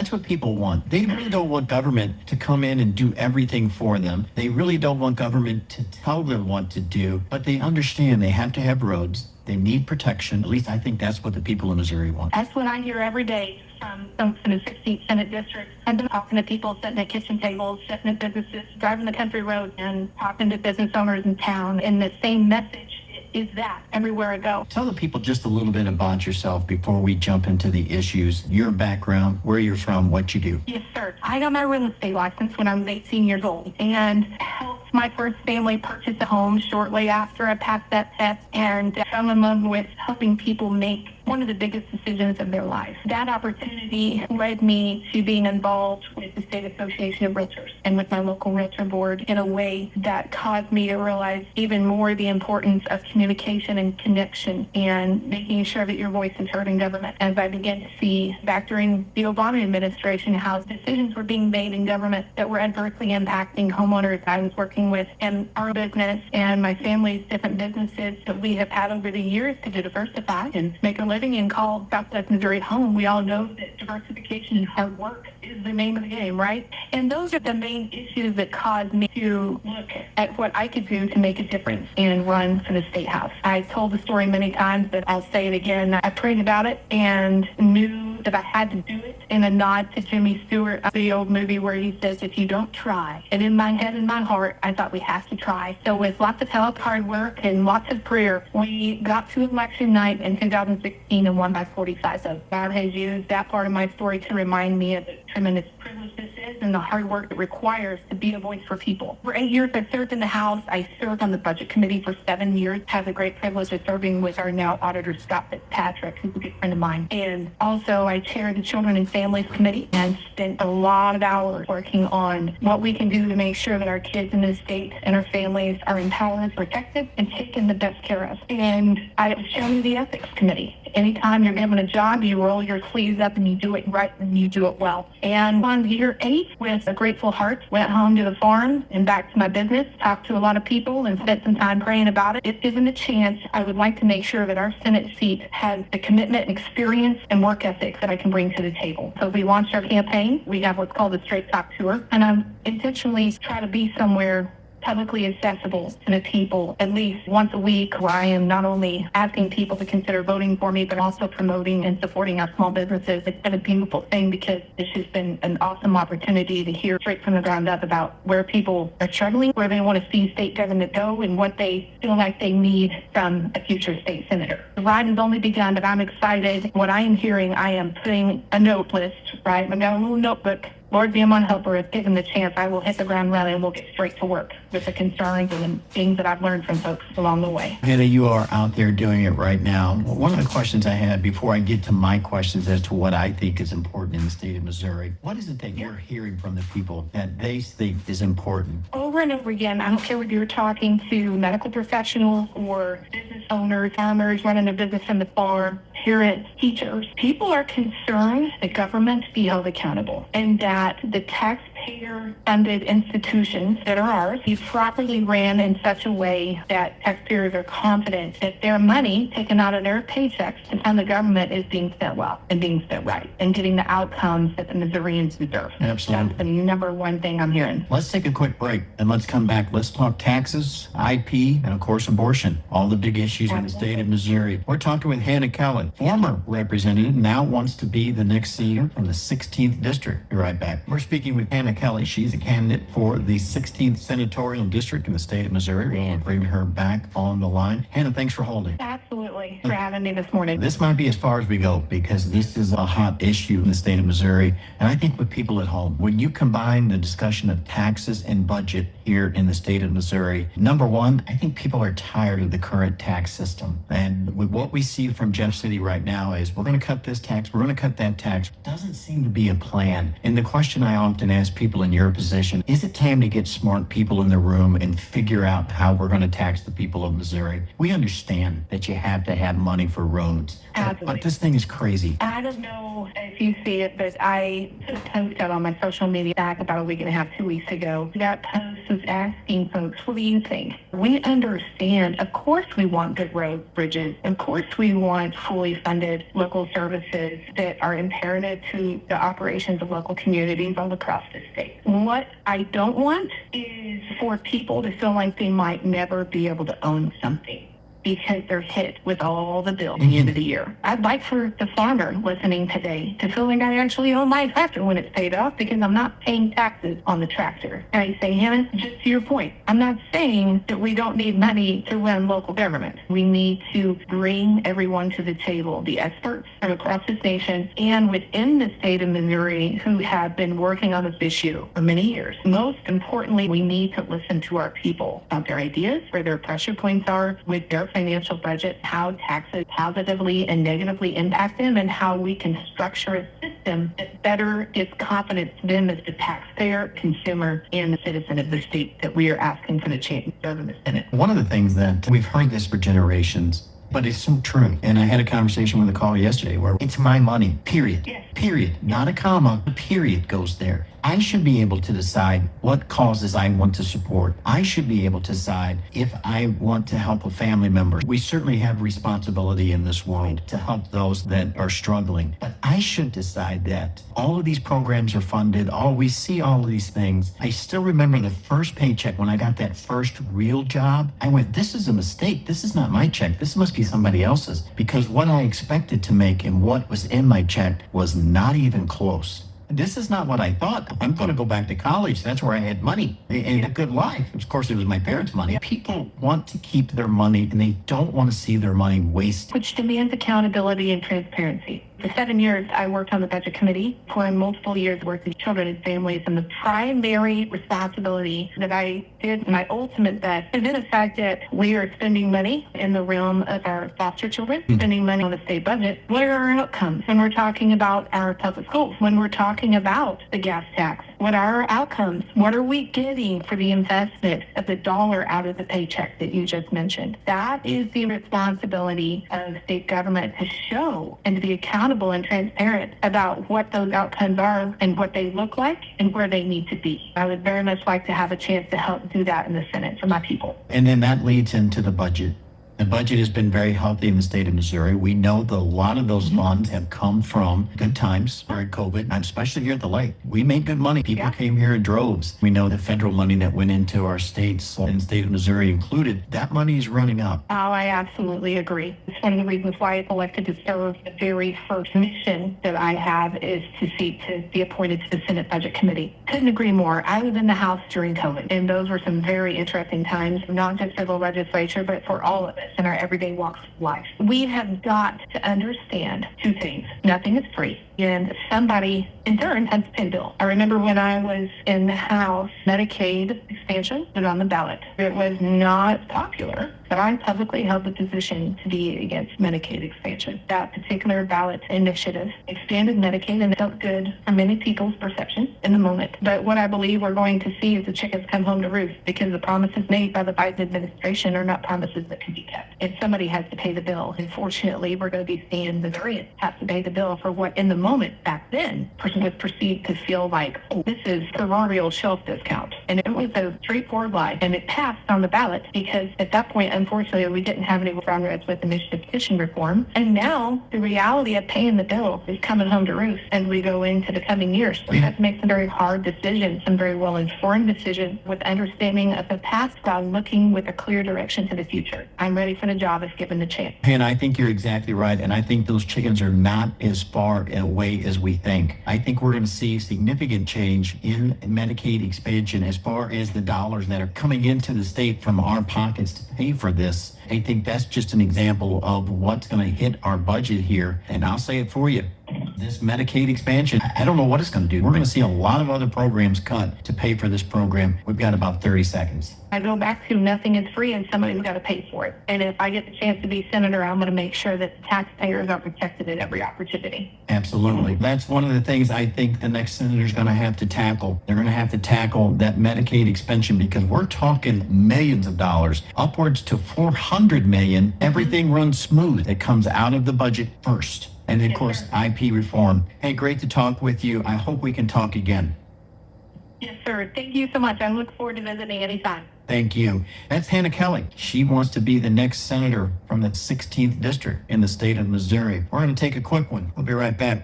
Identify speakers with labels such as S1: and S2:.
S1: That's what people want. They really don't want government to come in and do everything for them. They really don't want government to tell them what to do, but they understand they have to have roads. They need protection. At least I think that's what the people in Missouri want.
S2: That's what I hear every day from folks in the 16th Senate District. I've been talking to people sitting at kitchen tables, sitting at businesses, driving the country roads, and talking to business owners in town. And the same message is that everywhere I go.
S1: Tell the people just a little bit about yourself before we jump into the issues, your background, where you're from, what you do.
S2: Yes, sir. I got my real estate license when I was 18 years old and helped my first family purchase a home shortly after I passed that test, and fell in love with helping people make one of the biggest decisions of their life. That opportunity led me to being involved with the State Association of Realtors and with my local realtor board in a way that caused me to realize even more the importance of communication and connection and making sure that your voice is heard in government. As I began to see back during the Obama administration how decisions were being made in government that were adversely impacting homeowners I was working with in our business and my family's different businesses that we have had over the years to diversify and make a living and call Southwest Missouri home. We all know that diversification and hard work is the name of the game, right? And those are the main issues that caused me to look at what I could do to make a difference and run for the State House. I told the story many times, but I'll say it again. I prayed about it and knew that I had to do it, in a nod to Jimmy Stewart, the old movie where he says, if you don't try. And in my head and my heart, I thought we have to try. So with lots of help, hard work, and lots of prayer, we got to election night in 2016 and won by 45. So God has used that part of my story to remind me of the tremendous privilege this is and the hard work it requires to be a voice for people. For 8 years, I served in the House. I served on the Budget Committee for 7 years. Have the great privilege of serving with our now Auditor Scott Fitzpatrick, who's a good friend of mine. And also, I chaired the Children and Families Committee and spent a lot of hours working on what we can do to make sure that our kids in the state and our families are empowered, protected, and taken the best care of. And I was chairman of the Ethics Committee. Anytime you're given a job, you roll your sleeves up and you do it right and you do it well. And on year 8, with a grateful heart, went home to the farm and back to my business, talked to a lot of people and spent some time praying about it. If given a chance, I would like to make sure that our Senate seat has the commitment, experience, and work ethic that I can bring to the table. So we launched our campaign. We have what's called the Straight Talk Tour, and I'm intentionally trying to be somewhere publicly accessible to the people at least once a week, where I am not only asking people to consider voting for me, but also promoting and supporting our small businesses. It's been a beautiful thing because it's just been an awesome opportunity to hear straight from the ground up about where people are struggling, where they want to see state government go, and what they feel like they need from a future state senator. The ride has only begun, but I'm excited. What I am hearing, I am putting a note list, right? I've got a little notebook. Lord, be my helper. If given the chance, I will hit the ground running and we'll get straight to work with the concerns and the things that I've learned from folks along the way.
S1: Hannah, you are out there doing it right now. One of the questions I had before I get to my questions as to what I think is important in the state of Missouri, what is it that you're hearing from the people that they think is important?
S2: Over and over again, I don't care whether you're talking to medical professionals or business owners, farmers running a business on the farm, parents, teachers. People are concerned that government be held accountable and that the taxpayer-funded institutions that are ours be properly ran in such a way that taxpayers are confident that their money taken out of their paychecks to fund the government is being spent well and being spent right and getting the outcomes that the Missourians deserve.
S1: Absolutely.
S2: That's the number one thing I'm hearing.
S1: Let's take a quick break and let's come back. Let's talk taxes, IP, and of course abortion, all the big issues in the state of Missouri. We're talking with Hannah Kelly, former representative, now wants to be the next senator from the 16th District. Be right back. We're speaking with Hannah Kelly. She's a candidate for the 16th Senatorial District in the state of Missouri. We'll bring her back on the line. Hannah, thanks for holding.
S2: Absolutely. For having me this morning.
S1: This might be as far as we go because this is a hot issue in the state of Missouri. And I think with people at home, when you combine the discussion of taxes and budget here in the state of Missouri, number one, I think people are tired of the current tax system. And with what we see from Jeff City right now is we're going to cut this tax, we're going to cut that tax. Doesn't seem to be a plan. And the question I often ask people in your position, is it time to get smart people in the room and figure out how we're going to tax the people of Missouri? We understand that you have to have money for roads.
S2: Absolutely.
S1: But this thing is crazy.
S2: I don't know if you see it, but I put a post out on my social media back about a week and a half, 2 weeks ago. That post was asking folks, what do you think? We understand, of course we want good roads, bridges. Of course we want fully funded local services that are imperative to the operations of local communities all across the state. What I don't want is for people to feel like they might never be able to own something because they're hit with all the bills at the end of the year. I'd like for the farmer listening today to feel like I actually own my tractor when it's paid off because I'm not paying taxes on the tractor. And I say, Hammond, just to your point, I'm not saying that we don't need money to run local government. We need to bring everyone to the table, the experts from across this nation and within the state of Missouri who have been working on this issue for many years. Most importantly, we need to listen to our people about their ideas, where their pressure points are with their financial budget, how taxes positively and negatively impact them, and how we can structure a system that better gives confidence to them as the taxpayer, consumer, and the citizen of the state that we are asking for the chance to serve in the Senate.
S1: One of the things that we've heard this for generations, but it's so true. And I had a conversation with a caller yesterday where it's my money, period.
S2: Yes.
S1: Period. Not a comma, a period goes there. I should be able to decide what causes I want to support. I should be able to decide if I want to help a family member. We certainly have responsibility in this world to help those that are struggling. But I should decide that. All of these programs are funded. We see all of these things. I still remember the first paycheck when I got that first real job. I went, this is a mistake. This is not my check. This must be somebody else's. Because what I expected to make and what was in my check was not even close. This is not what I thought. I'm going to go back to college. That's where I had money and a good life. Of course, it was my parents' money. People want to keep their money and they don't want to see their money wasted.
S2: Which demands accountability and transparency. For 7 years, I worked on the budget committee. For multiple years, worked with children and families. And the primary responsibility that I did, my ultimate best, is in the fact that we are spending money in the realm of our foster children, spending money on the state budget. What are our outcomes when we're talking about our public schools, when we're talking about the gas tax? What are our outcomes? What are we getting for the investment of the dollar out of the paycheck that you just mentioned? That is the responsibility of state government to show and to be accountable and transparent about what those outcomes are and what they look like and where they need to be. I would very much like to have a chance to help do that in the Senate for my people.
S1: And then that leads into the budget. The budget has been very healthy in the state of Missouri. We know that a lot of those funds have come from good times during COVID, and especially here at the lake. We made good money. People came here in droves. We know the federal money that went into our states, and the state of Missouri included, that money is running out.
S2: Oh, I absolutely agree. It's one of the reasons why I elected to serve. The very first mission that I have is to seek to be appointed to the Senate Budget Committee. Couldn't agree more. I was in the House during COVID, and those were some very interesting times, not just for the legislature, but for all of us in our everyday walks of life. We have got to understand two things. Nothing is free, and somebody in turn has to pay the bill. I remember when I was in the House, Medicaid expansion was on the ballot. It was not popular, but I publicly held the position to be against Medicaid expansion. That particular ballot initiative expanded Medicaid, and it felt good for many people's perception in the moment. But what I believe we're going to see is the chickens come home to roost, because the promises made by the Biden administration are not promises that can be kept. And somebody has to pay the bill. Unfortunately, we're going to be seeing the Missourians have to pay the bill for what in the moment back then was perceived to feel like, oh, this is proverbial shelf discount. And it was a straightforward lie. And it passed on the ballot because at that point, unfortunately, we didn't have any progress with initiative petition reform. And now the reality of paying the bill is coming home to roost as we go into the coming years. So we have to make some very hard decisions, some very well-informed decisions with understanding of the past while looking with a clear direction to the future. I'm ready for the job if given the chance.
S1: And I think you're exactly right. And I think those chickens are not as far away as we think. I think we're going to see significant change in Medicaid expansion as far as the dollars that are coming into the state from our pockets to pay for this. I think that's just an example of what's going to hit our budget here. And I'll say it for you. This Medicaid expansion, I don't know what it's going to do. We're going to see a lot of other programs cut to pay for this program. We've got about 30 seconds.
S2: I go back to nothing is free and somebody's got to pay for it. And if I get the chance to be senator, I'm going to make sure that taxpayers are protected at every opportunity.
S1: Absolutely. That's one of the things I think the next senator is going to have to tackle. They're going to have to tackle that Medicaid expansion, because we're talking millions of dollars, upwards to $400 million. Everything runs smooth. It comes out of the budget first. And then, of course, IP reform. Hey, great to talk with you. I hope we can talk again.
S2: Yes, sir. Thank you so much. I look forward to visiting anytime.
S1: Thank you. That's Hannah Kelly. She wants to be the next senator from the 16th district in the state of Missouri. We're going to take a quick one. We'll be right back.